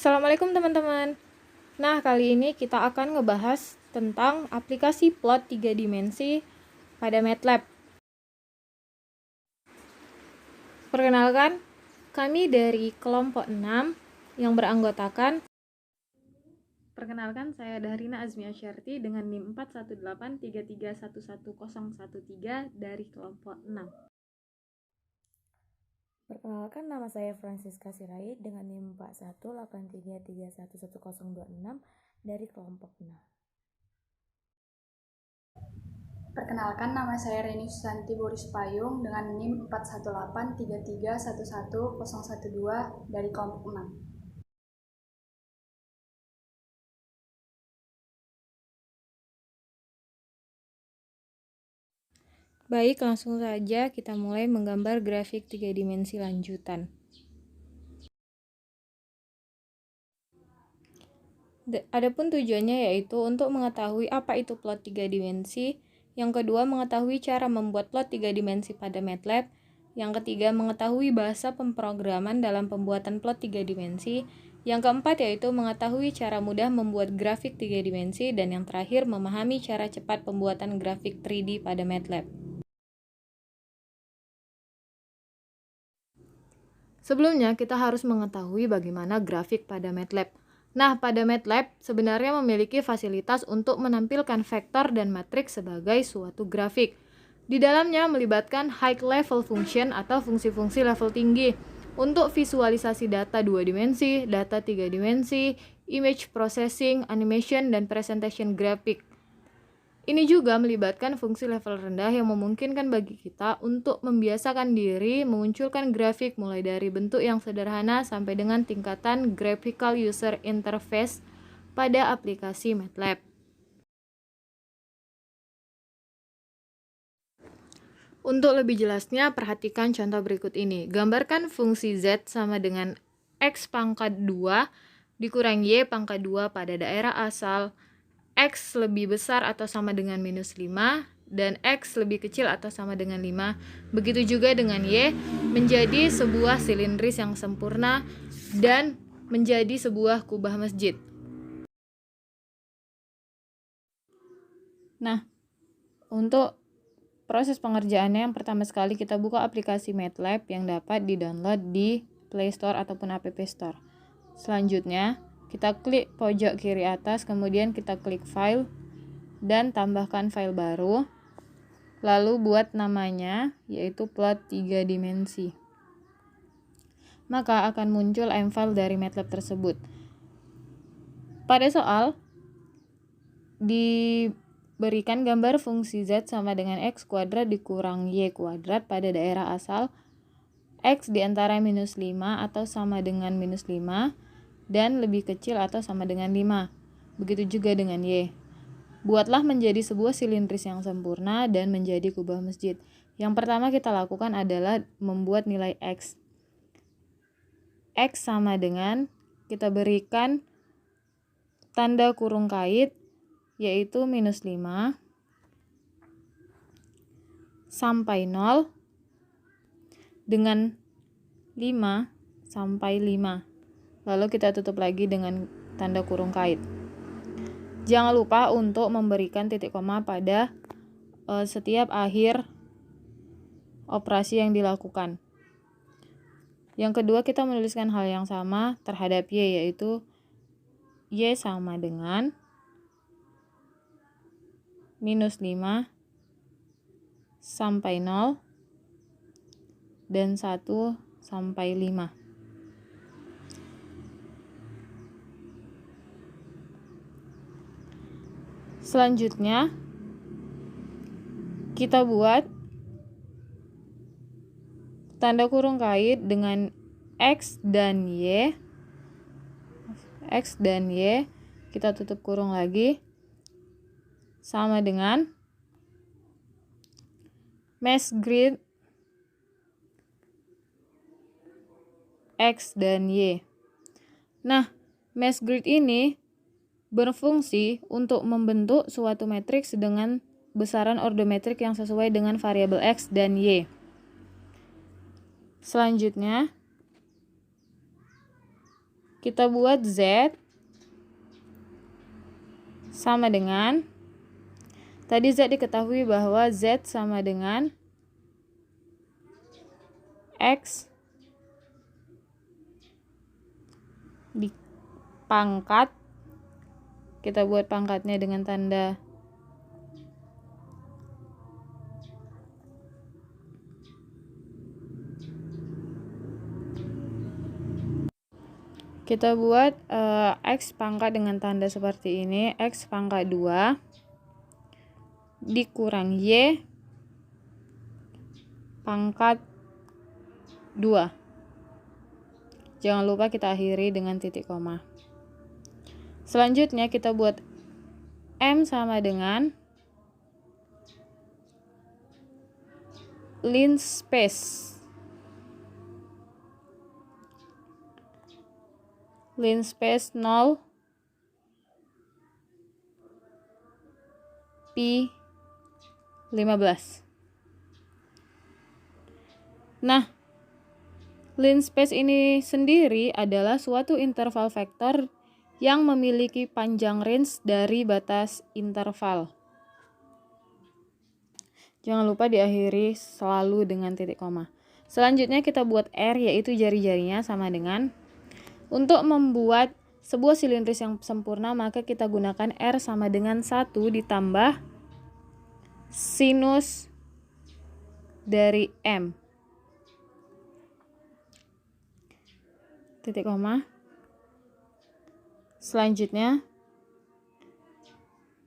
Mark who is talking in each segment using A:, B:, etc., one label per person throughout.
A: Assalamualaikum teman-teman. Nah, kali ini kita akan ngebahas tentang aplikasi plot 3 dimensi pada MATLAB. Perkenalkan, kami dari kelompok 6 yang beranggotakan. Perkenalkan, saya Dahrina Azmi Asyarti dengan NIM 41833111013 dari kelompok 6.
B: Perkenalkan, nama saya Francisca Sirait dengan NIM 41833111026 dari kelompok 6.
C: Perkenalkan, nama saya Reni Susanti Boris Payung dengan NIM 41833111012 dari kelompok 6.
A: Baik, langsung saja kita mulai menggambar grafik 3 dimensi lanjutan. Adapun tujuannya yaitu untuk mengetahui apa itu plot 3 dimensi, yang kedua mengetahui cara membuat plot 3 dimensi pada MATLAB, yang ketiga mengetahui bahasa pemrograman dalam pembuatan plot 3 dimensi, yang keempat yaitu mengetahui cara mudah membuat grafik 3 dimensi, dan yang terakhir memahami cara cepat pembuatan grafik 3D pada MATLAB. Sebelumnya kita harus mengetahui bagaimana grafik pada MATLAB. Nah, pada MATLAB sebenarnya memiliki fasilitas untuk menampilkan vektor dan matriks sebagai suatu grafik. Di dalamnya melibatkan high level function atau fungsi-fungsi level tinggi untuk visualisasi data 2 dimensi, data 3 dimensi, image processing, animation, dan presentation grafik. Ini juga melibatkan fungsi level rendah yang memungkinkan bagi kita untuk membiasakan diri memunculkan grafik mulai dari bentuk yang sederhana sampai dengan tingkatan graphical user interface pada aplikasi MATLAB. Untuk lebih jelasnya, perhatikan contoh berikut ini. Gambarkan fungsi Z sama dengan X pangkat 2 dikurang Y pangkat 2 pada daerah asal X lebih besar atau sama dengan minus 5, dan X lebih kecil atau sama dengan 5. Begitu juga dengan Y menjadi sebuah silindris yang sempurna dan menjadi sebuah kubah masjid. Nah, untuk proses pengerjaannya, yang pertama sekali kita buka aplikasi MATLAB yang dapat di-download di Play Store ataupun App Store. Selanjutnya, kita klik pojok kiri atas, kemudian kita klik file dan tambahkan file baru. Lalu buat namanya yaitu plot 3 dimensi. Maka akan muncul M-file dari MATLAB tersebut. Pada soal diberikan gambar fungsi Z sama dengan X kuadrat dikurang Y kuadrat pada daerah asal X di antara minus 5 atau sama dengan minus 5 dan lebih kecil atau sama dengan 5. Begitu juga dengan Y. Buatlah menjadi sebuah silindris yang sempurna dan menjadi kubah masjid. Yang pertama kita lakukan adalah membuat nilai X. X sama dengan, kita berikan tanda kurung kait, yaitu minus 5 sampai 0 dengan 5 sampai 5. Lalu kita tutup lagi dengan tanda kurung kait. Jangan lupa untuk memberikan titik koma pada setiap akhir operasi yang dilakukan. Yang kedua, kita menuliskan hal yang sama terhadap Y, yaitu Y sama dengan minus 5 sampai 0 dan 1 sampai 5. Selanjutnya, kita buat tanda kurung kait dengan X dan Y. X dan Y, kita tutup kurung lagi, sama dengan mesh grid X dan Y. Nah, mesh grid ini berfungsi untuk membentuk suatu matriks dengan besaran ordometrik yang sesuai dengan variabel X dan Y. Selanjutnya, Kita buat Z sama dengan, tadi Z diketahui bahwa Z sama dengan X dipangkat, kita buat pangkatnya dengan tanda kita buat X pangkat dengan tanda seperti ini, X pangkat 2 dikurang Y pangkat 2. Jangan lupa kita akhiri dengan titik koma. Selanjutnya kita buat M sama dengan linspace. Linspace 0 pi 15. Nah, linspace ini sendiri adalah suatu interval vektor yang memiliki panjang range dari batas interval. Jangan lupa diakhiri selalu dengan titik koma. Selanjutnya kita buat R, yaitu jari-jarinya sama dengan, untuk membuat sebuah silindris yang sempurna maka kita gunakan R sama dengan 1 ditambah sinus dari M. Titik koma. Selanjutnya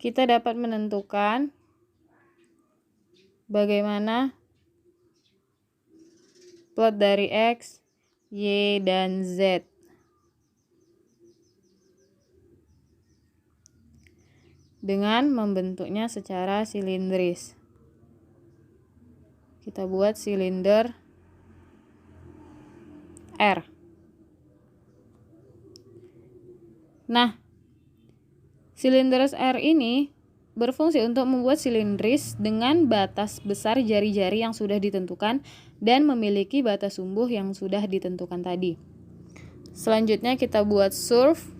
A: kita dapat menentukan bagaimana plot dari X, Y, dan Z. Dengan membentuknya secara silindris. Kita buat silinder R. Nah, silinder R ini berfungsi untuk membuat silindris dengan batas besar jari-jari yang sudah ditentukan dan memiliki batas sumbu yang sudah ditentukan tadi. Selanjutnya kita buat surf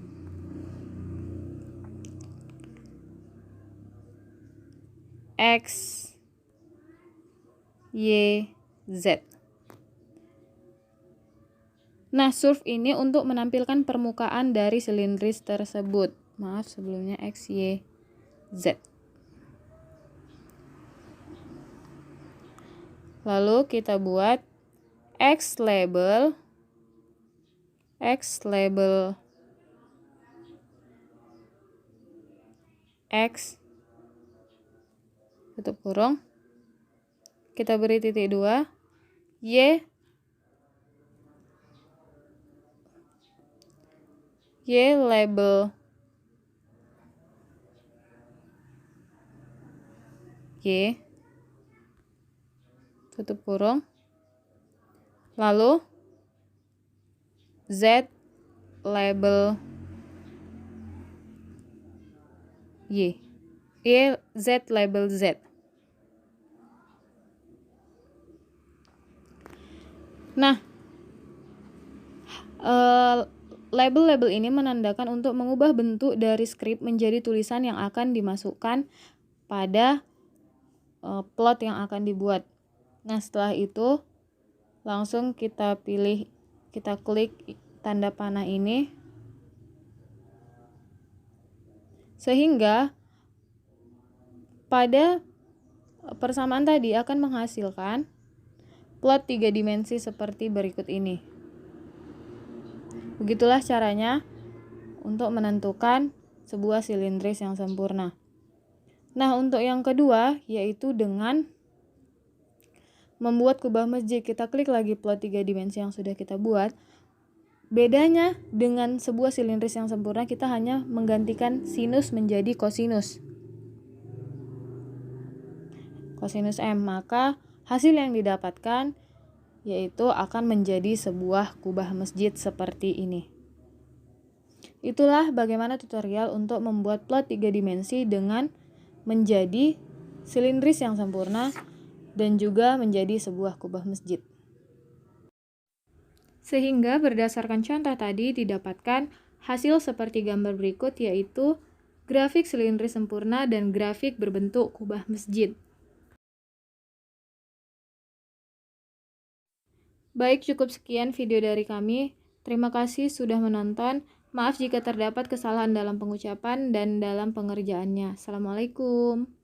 A: X, Y, Z. Nah, surf ini untuk menampilkan permukaan dari silindris tersebut. Maaf, sebelumnya X, Y, Z. Lalu kita buat X label X tutup kurung, kita beri titik 2, Y label Y tutup kurung, lalu Z label Y Z label Z. Nah, label-label ini menandakan untuk mengubah bentuk dari skrip menjadi tulisan yang akan dimasukkan pada plot yang akan dibuat. Nah, setelah itu langsung kita klik tanda panah ini, sehingga pada persamaan tadi akan menghasilkan plot 3 dimensi seperti berikut ini. Begitulah caranya untuk menentukan sebuah silindris yang sempurna. Nah, untuk yang kedua yaitu dengan membuat kubah masjid. Kita klik lagi plot 3 dimensi yang sudah kita buat. Bedanya dengan sebuah silindris yang sempurna, kita hanya menggantikan sinus menjadi kosinus. Kosinus M, maka hasil yang didapatkan yaitu akan menjadi sebuah kubah masjid seperti ini. Itulah bagaimana tutorial untuk membuat plot 3 dimensi dengan menjadi silindris yang sempurna dan juga menjadi sebuah kubah masjid. Sehingga berdasarkan contoh tadi didapatkan hasil seperti gambar berikut, yaitu grafik silindris sempurna dan grafik berbentuk kubah masjid. Baik, cukup sekian video dari kami. Terima kasih sudah menonton. Maaf jika terdapat kesalahan dalam pengucapan dan dalam pengerjaannya. Assalamualaikum.